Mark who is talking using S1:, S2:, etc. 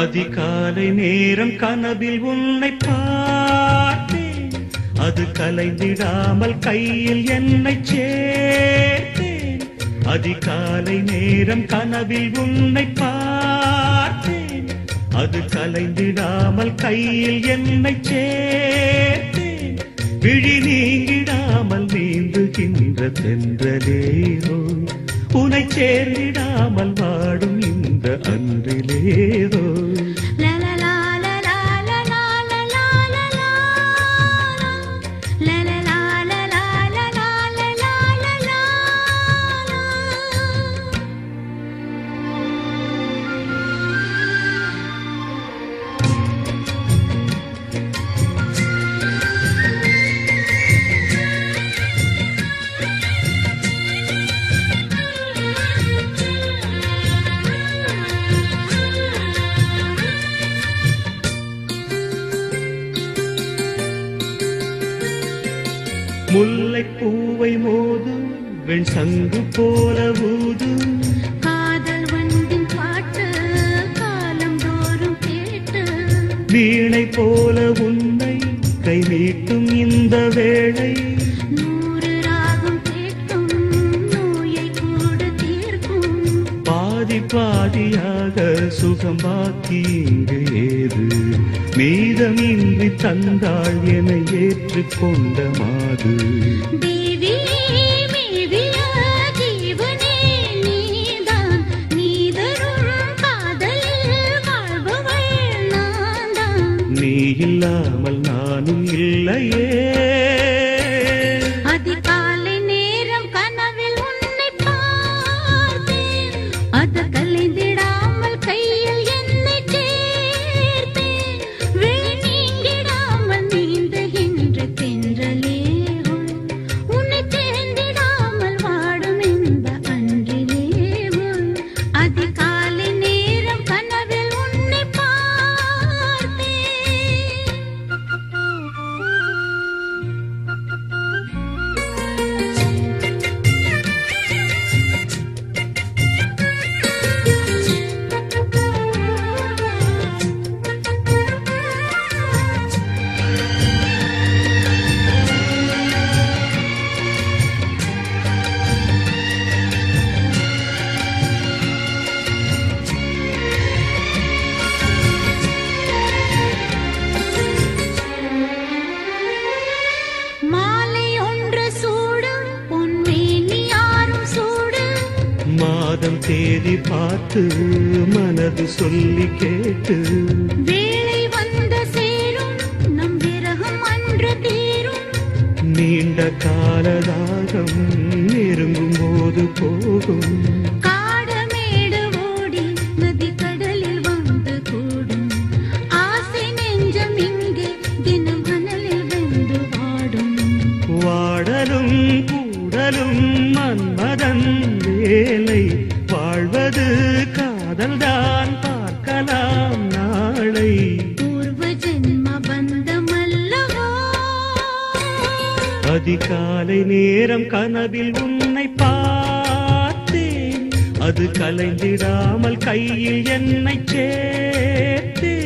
S1: அதிகாலை நேரம் கனவில் உன்னை பார்த்தேன், அது கலைந்திடாமல் கையில் என்னை சேர்த்தேன். அதிகாலை நேரம் கனவில் உன்னை பார்த்தேன், அது கலைந்திடாமல் கையில் என்னை சேர்த்தேன். விழி நீங்கிடாமல் நீந்துகின்ற தென்றலேரோ, உனை சேர்ந்திடாமல் வாடும் இந்த அன்றிலேரோ. முல்லைப் பூவை மோதும் வெண் சங்கு போல ஊதும்
S2: காதல் வண்டின் பாட்டு காலம் தோறும் கேட்டு,
S1: வீணை போல உன்னை கை நீட்டும் இந்த வேளை,
S2: 100 ராகம் கேட்கும் நோயை கூட தீர்க்கும்.
S1: பாதி பாதியாக சுகம் பாக்கி இங்கு ஏது, மீதமின்றி தந்தாள் என ஏற்றுக்கொண்ட மாது.
S2: தேவி மேவிய ஜீவனே நீதான், நீ தரும் காதலில் வாழ்பவள் நான்தான்.
S1: நீ இல்லாமல் நானும் இல்லையே.
S2: அதிகாலை நேரம் கனவில் உன்னை பார்த்தேன், அது கலைந்திடாமல் கையில் என்னை சேர்த்தேன். விழி நீங்கிடாமல் நீந்துகின்ற தென்றலேவோ, உன்னை சேர்ந்திடாமல் வாடும் இந்த அன்றிலேவோ. அதிகாலை நேரம் கனவில் உன்னை பார்த்தேன். மாலை ஒன்று சூடும் பொன்மேனி யாரும் சூடும்,
S1: மாதம் தேதி பார்த்து மனது சொல்லி கேட்டு,
S2: வேளை வந்து சேரும் நம் விரகம் அன்று தீரும்.
S1: நீண்ட காலதாகம் நெருங்கும் போது போகும்,
S2: காடமேடு ஓடி நதி கடலில் வந்து கூடும். ஆசை நெஞ்சம் இங்கே தினம் கனலில் வென்று வாடும்.
S1: வாடலும் கூடலும் மன்மதன் வேலை, வாழ்வது காதல்தான் பார்க்கலாம் நாளை.
S2: பூர்வ ஜென்ம பந்தமல்லவோ,
S1: அதிகாலை நேரம் கனவில் உன்னை பார்த்தேன், அது கலைந்திடாமல் கையில் என்னை சேர்த்தேன்.